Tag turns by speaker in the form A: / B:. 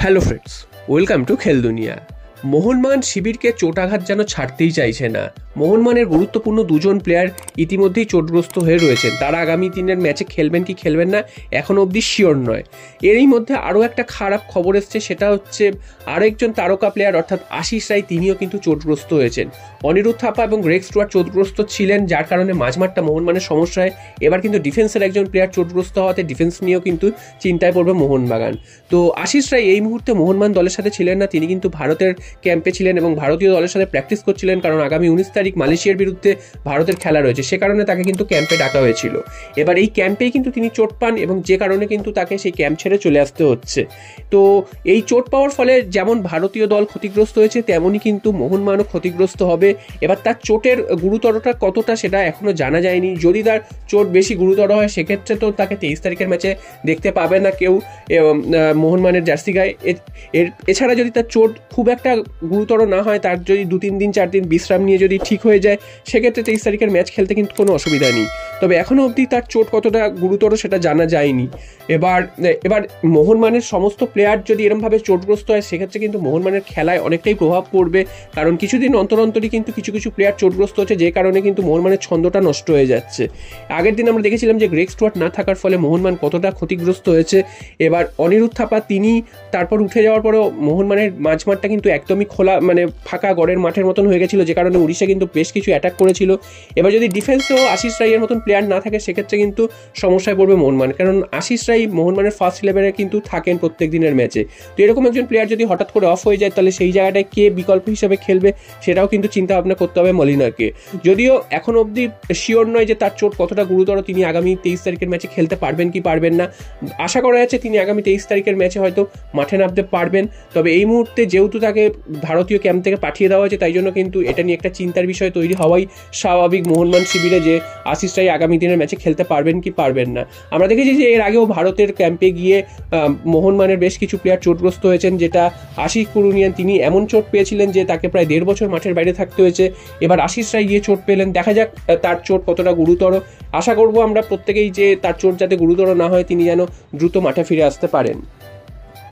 A: Hello friends, welcome to খেল দুনিয়া। মোহনবাগান শিবিরকে চোটাঘাত যেন ছাড়তেই চাইছে না। মোহনবাগানের গুরুত্বপূর্ণ দুজন প্লেয়ার ইতিমধ্যেই চোটগ্রস্ত হয়ে রয়েছেন। তারা আগামী দিনের ম্যাচে খেলবেন কি খেলবেন না এখনও অবধি শিওর নয়। এরই মধ্যে আরও একটা খারাপ খবর এসছে, সেটা হচ্ছে আরও একজন তারকা প্লেয়ার অর্থাৎ আশিস রায়, তিনিও কিন্তু চোটগ্রস্ত হয়েছেন। অনিরুদ্ধ থাপা এবং গ্রেগ স্টুয়ার্ট চোটগ্রস্ত ছিলেন, যার কারণে মাঝমাঠটা মোহনবাগানের সমস্যা হয়। এবার কিন্তু ডিফেন্সের একজন প্লেয়ার চোটগ্রস্ত হওয়াতে ডিফেন্স নিয়েও কিন্তু চিন্তায় পড়বে মোহনবাগান। তো আশিস রায় এই মুহূর্তে মোহনবাগান দলের সাথে ছিলেন না, তিনি কিন্তু ভারতের ক্যাম্পে ছিলেন এবং ভারতীয় দলের সাথে প্র্যাকটিস করছিলেন, কারণ আগামী 19 তারিখ মালয়েশিয়ার বিরুদ্ধে ভারতের খেলা রয়েছে। সে কারণে তাকে কিন্তু ক্যাম্পে ডাকা হয়েছিল। এবার এই ক্যাম্পেই কিন্তু তিনি চোট পান এবং যে কারণে কিন্তু তাকে সেই ক্যাম্প ছেড়ে চলে আসতে হচ্ছে। তো এই চোট পাওয়ার ফলে যেমন ভারতীয় দল ক্ষতিগ্রস্ত হয়েছে, তেমনই কিন্তু মোহনবাগানও ক্ষতিগ্রস্ত হবে। এবার তার চোটের গুরুতরটা কতটা সেটা এখনো জানা যায়নি। যদি তার চোট বেশি গুরুতর হয় সেক্ষেত্রে তো তাকে 23 তারিখের ম্যাচে দেখতে পাবে না কেউ মোহনবাগানের জার্সি গায়ে। এছাড়া যদি তার চোট খুব একটা গুরুতর না হয়, তার যদি 2-3 দিন 4 দিন বিশ্রাম নিয়ে যদি ঠিক হয়ে যায়, সেক্ষেত্রে 23 তারিখের ম্যাচ খেলতে কিন্তু কোনো অসুবিধা নেই। তবে এখনও অবধি তার চোট কতটা গুরুতর সেটা জানা যায়নি। এবার মোহনবাগানের সমস্ত প্লেয়ার যদি এরমভাবে চোটগ্রস্ত হয়, সেক্ষেত্রে কিন্তু মোহনবাগানের খেলায় অনেকটাই প্রভাব পড়বে, কারণ কিছুদিন অন্তর অন্তরই কিন্তু কিছু কিছু প্লেয়ার চোটগ্রস্ত হচ্ছে, যে কারণে কিন্তু মোহনবাগানের ছন্দটা নষ্ট হয়ে যাচ্ছে। আগের দিন আমরা দেখেছিলাম যে গ্রেগ স্টুয়ার্ট না থাকার ফলে মোহনবাগান কতটা ক্ষতিগ্রস্ত হয়েছে। এবার অনিরুদ্ধ থাপা তিনি তারপর উঠে যাওয়ার পরেও মোহনবাগানের মাঝমাঠটা কিন্তু একদমই খোলা, মানে ফাঁকা গড়ের মাঠের মতন হয়ে গেছিলো, যে কারণে উড়িষ্যা কিন্তু বেশ কিছু অ্যাটাক করেছিল। এবার যদি ডিফেন্সেও আশিস রায়ের মতন প্লেয়ার না থাকে, সেক্ষেত্রে কিন্তু সমস্যায় পড়বে মোহনবাগান, কারণ আশিস রায় মোহনবাগানের ফার্স্ট 11-এ কিন্তু থাকেন প্রত্যেক দিনের ম্যাচে। তো এরকম একজন প্লেয়ার যদি হঠাৎ করে অফ হয়ে যায়, তাহলে সেই জায়গাটায় কে বিকল্প হিসেবে খেলবে সেটাও কিন্তু চিন্তা ভাবনা করতে হবে মলিনাকে। যদিও এখন অবধি শিওর নয় যে তার চোট কতটা গুরুতর, তিনি আগামী 23 তারিখের ম্যাচে খেলতে পারবেন কি পারবেন না। আশা করা যাচ্ছে তিনি আগামী 23 তারিখের ম্যাচে হয়তো মাঠে নামতে পারবেন। তবে এই মুহূর্তে যেহেতু তাকে ভারতীয় ক্যাম্প থেকে পাঠিয়ে দেওয়া হয়েছে, তাই জন্য কিন্তু এটা নিয়ে একটা চিন্তার বিষয় তৈরি হওয়াই স্বাভাবিক মোহনবাগান শিবিরে, যে আশিস রায় আগামী দিনের ম্যাচে খেলতে পারবেন কি পারবেন না। আমরা দেখেছি যে এর আগেও ভারতের ক্যাম্পে গিয়ে মোহনবাগানের বেশ কিছু প্লেয়ার চোটগ্রস্ত হয়েছেন, যেটা আশিস কুরুনিয়ান তিনি এমন চোট পেয়েছিলেন যে তাকে প্রায় 1.5 বছর মাঠের বাইরে থাকতে হয়েছে। এবার আশিস রায় গিয়ে চোট পেলেন, দেখা যাক তার চোট কতটা গুরুতর। আশা করবো আমরা প্রত্যেকেই যে তার চোট যাতে গুরুতর না হয়, তিনি যেন দ্রুত মাঠে ফিরে আসতে পারেন।